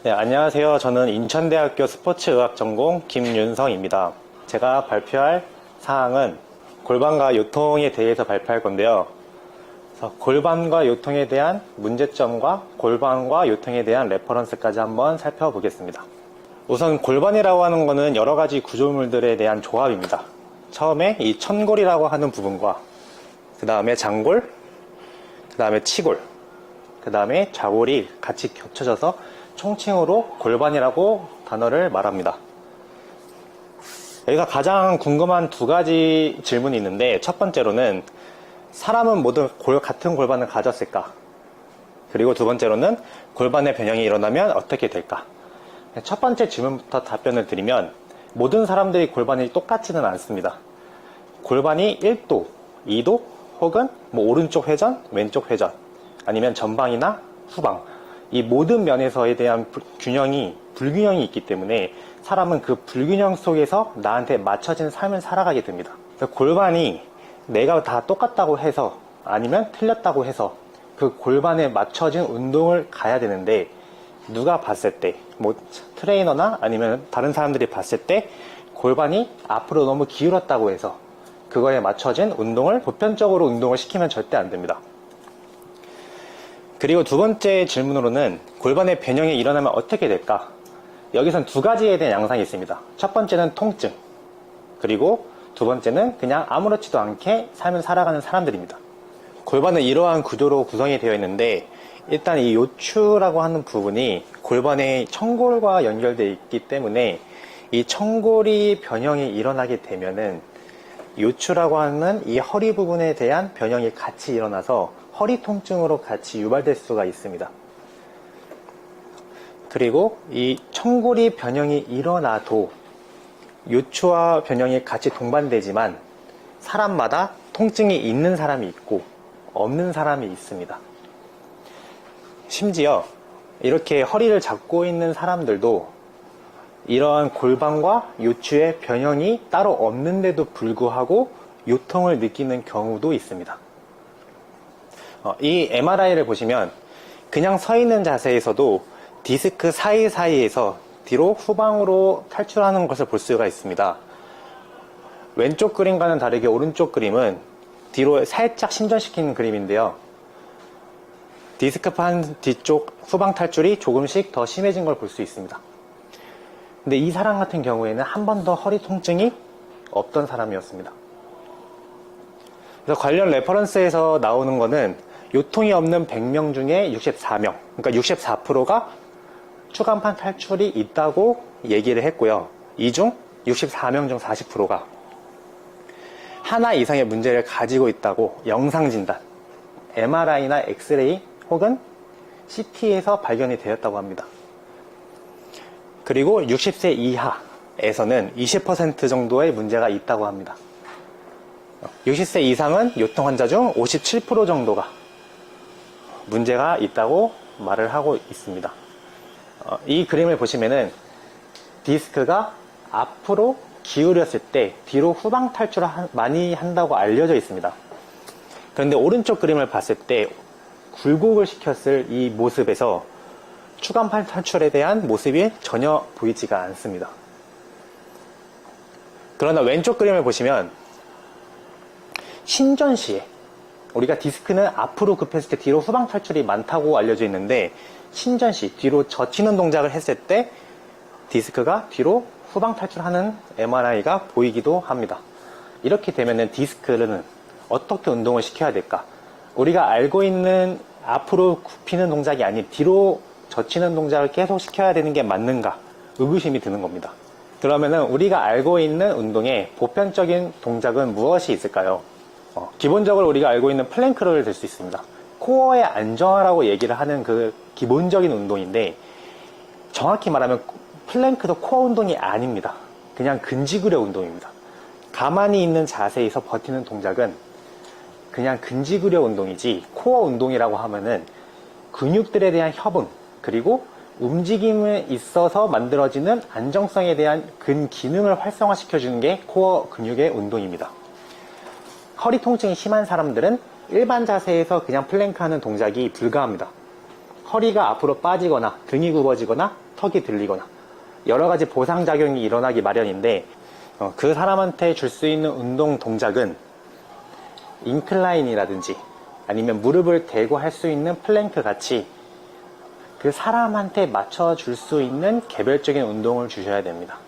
네, 안녕하세요. 저는 인천대학교 스포츠의학 전공 김윤성입니다. 제가 발표할 사항은 골반과 요통에 대해서 발표할 건데요. 그래서 골반과 요통에 대한 문제점과 골반과 요통에 대한 레퍼런스까지 한번 살펴보겠습니다. 우선 골반이라고 하는 것은 여러 가지 구조물들에 대한 조합입니다. 처음에 이 천골이라고 하는 부분과 그 다음에 장골, 그 다음에 치골, 그 다음에 좌골이 같이 겹쳐져서 총칭으로 골반이라고 단어를 말합니다. 여기가 가장 궁금한 두 가지 질문이 있는데, 첫 번째로는 사람은 모두 같은 골반을 가졌을까? 그리고 두 번째로는 골반의 변형이 일어나면 어떻게 될까? 첫 번째 질문부터 답변을 드리면, 모든 사람들이 골반이 똑같지는 않습니다. 골반이 1도, 2도, 혹은 오른쪽 회전, 왼쪽 회전, 아니면 전방이나 후방, 이 모든 면에서에 대한 불균형이 있기 때문에 사람은 그 불균형 속에서 나한테 맞춰진 삶을 살아가게 됩니다. 골반이 내가 다 똑같다고 해서, 아니면 틀렸다고 해서 그 골반에 맞춰진 운동을 가야 되는데, 누가 봤을 때, 트레이너나 아니면 다른 사람들이 봤을 때 골반이 앞으로 너무 기울었다고 해서 그거에 맞춰진 운동을, 보편적으로 운동을 시키면 절대 안 됩니다. 그리고 두 번째 질문으로는 골반의 변형이 일어나면 어떻게 될까? 여기선 두 가지에 대한 양상이 있습니다. 첫 번째는 통증, 그리고 두 번째는 그냥 아무렇지도 않게 삶을 살아가는 사람들입니다. 골반은 이러한 구조로 구성이 되어 있는데, 일단 이 요추라고 하는 부분이 골반의 천골과 연결되어 있기 때문에 이 천골이 변형이 일어나게 되면은 요추라고 하는 이 허리 부분에 대한 변형이 같이 일어나서 허리 통증으로 같이 유발될 수가 있습니다. 그리고 이 천골이 변형이 일어나도 요추와 변형이 같이 동반되지만 사람마다 통증이 있는 사람이 있고 없는 사람이 있습니다. 심지어 이렇게 허리를 잡고 있는 사람들도 이러한 골반과 요추의 변형이 따로 없는데도 불구하고 요통을 느끼는 경우도 있습니다. 이 MRI를 보시면 그냥 서 있는 자세에서도 디스크 사이사이에서 뒤로 후방으로 탈출하는 것을 볼 수가 있습니다. 왼쪽 그림과는 다르게 오른쪽 그림은 뒤로 살짝 신전시키는 그림인데요. 디스크판 뒤쪽 후방 탈출이 조금씩 더 심해진 걸 볼 수 있습니다. 근데 이 사람 같은 경우에는 한 번도 허리 통증이 없던 사람이었습니다. 그래서 관련 레퍼런스에서 나오는 거는 요통이 없는 100명 중에 64명, 그러니까 64%가 추간판 탈출이 있다고 얘기를 했고요. 이 중 64명 중 40%가 하나 이상의 문제를 가지고 있다고 영상진단, MRI나 엑스레이 혹은 CT에서 발견이 되었다고 합니다. 그리고 60세 이하에서는 20% 정도의 문제가 있다고 합니다. 60세 이상은 요통 환자 중 57% 정도가 문제가 있다고 말을 하고 있습니다. 이 그림을 보시면은 디스크가 앞으로 기울였을 때 뒤로 후방 탈출을 많이 한다고 알려져 있습니다. 그런데 오른쪽 그림을 봤을 때 굴곡을 시켰을 이 모습에서 추간판 탈출에 대한 모습이 전혀 보이지가 않습니다. 그러나 왼쪽 그림을 보시면 신전 시에 우리가 디스크는 앞으로 급했을 때 뒤로 후방 탈출이 많다고 알려져 있는데, 신전 시 뒤로 젖히는 동작을 했을 때 디스크가 뒤로 후방 탈출하는 MRI가 보이기도 합니다. 이렇게 되면은 디스크는 어떻게 운동을 시켜야 될까? 우리가 알고 있는 앞으로 굽히는 동작이 아닌 뒤로 젖히는 동작을 계속 시켜야 되는 게 맞는가? 의구심이 드는 겁니다. 그러면은 우리가 알고 있는 운동의 보편적인 동작은 무엇이 있을까요? 기본적으로 우리가 알고 있는 플랭크를 들 수 있습니다. 코어의 안정화라고 얘기를 하는 그 기본적인 운동인데, 정확히 말하면 플랭크도 코어 운동이 아닙니다. 그냥 근지구력 운동입니다. 가만히 있는 자세에서 버티는 동작은 그냥 근지구력 운동이지, 코어 운동이라고 하면은 근육들에 대한 협응, 그리고 움직임에 있어서 만들어지는 안정성에 대한 근기능을 활성화시켜주는 게 코어 근육의 운동입니다. 허리 통증이 심한 사람들은 일반 자세에서 그냥 플랭크 하는 동작이 불가합니다. 허리가 앞으로 빠지거나 등이 굽어지거나 턱이 들리거나 여러 가지 보상작용이 일어나기 마련인데 그 사람한테 줄 수 있는 운동 동작은 인클라인이라든지 아니면 무릎을 대고 할 수 있는 플랭크 같이 그 사람한테 맞춰줄 수 있는 개별적인 운동을 주셔야 됩니다.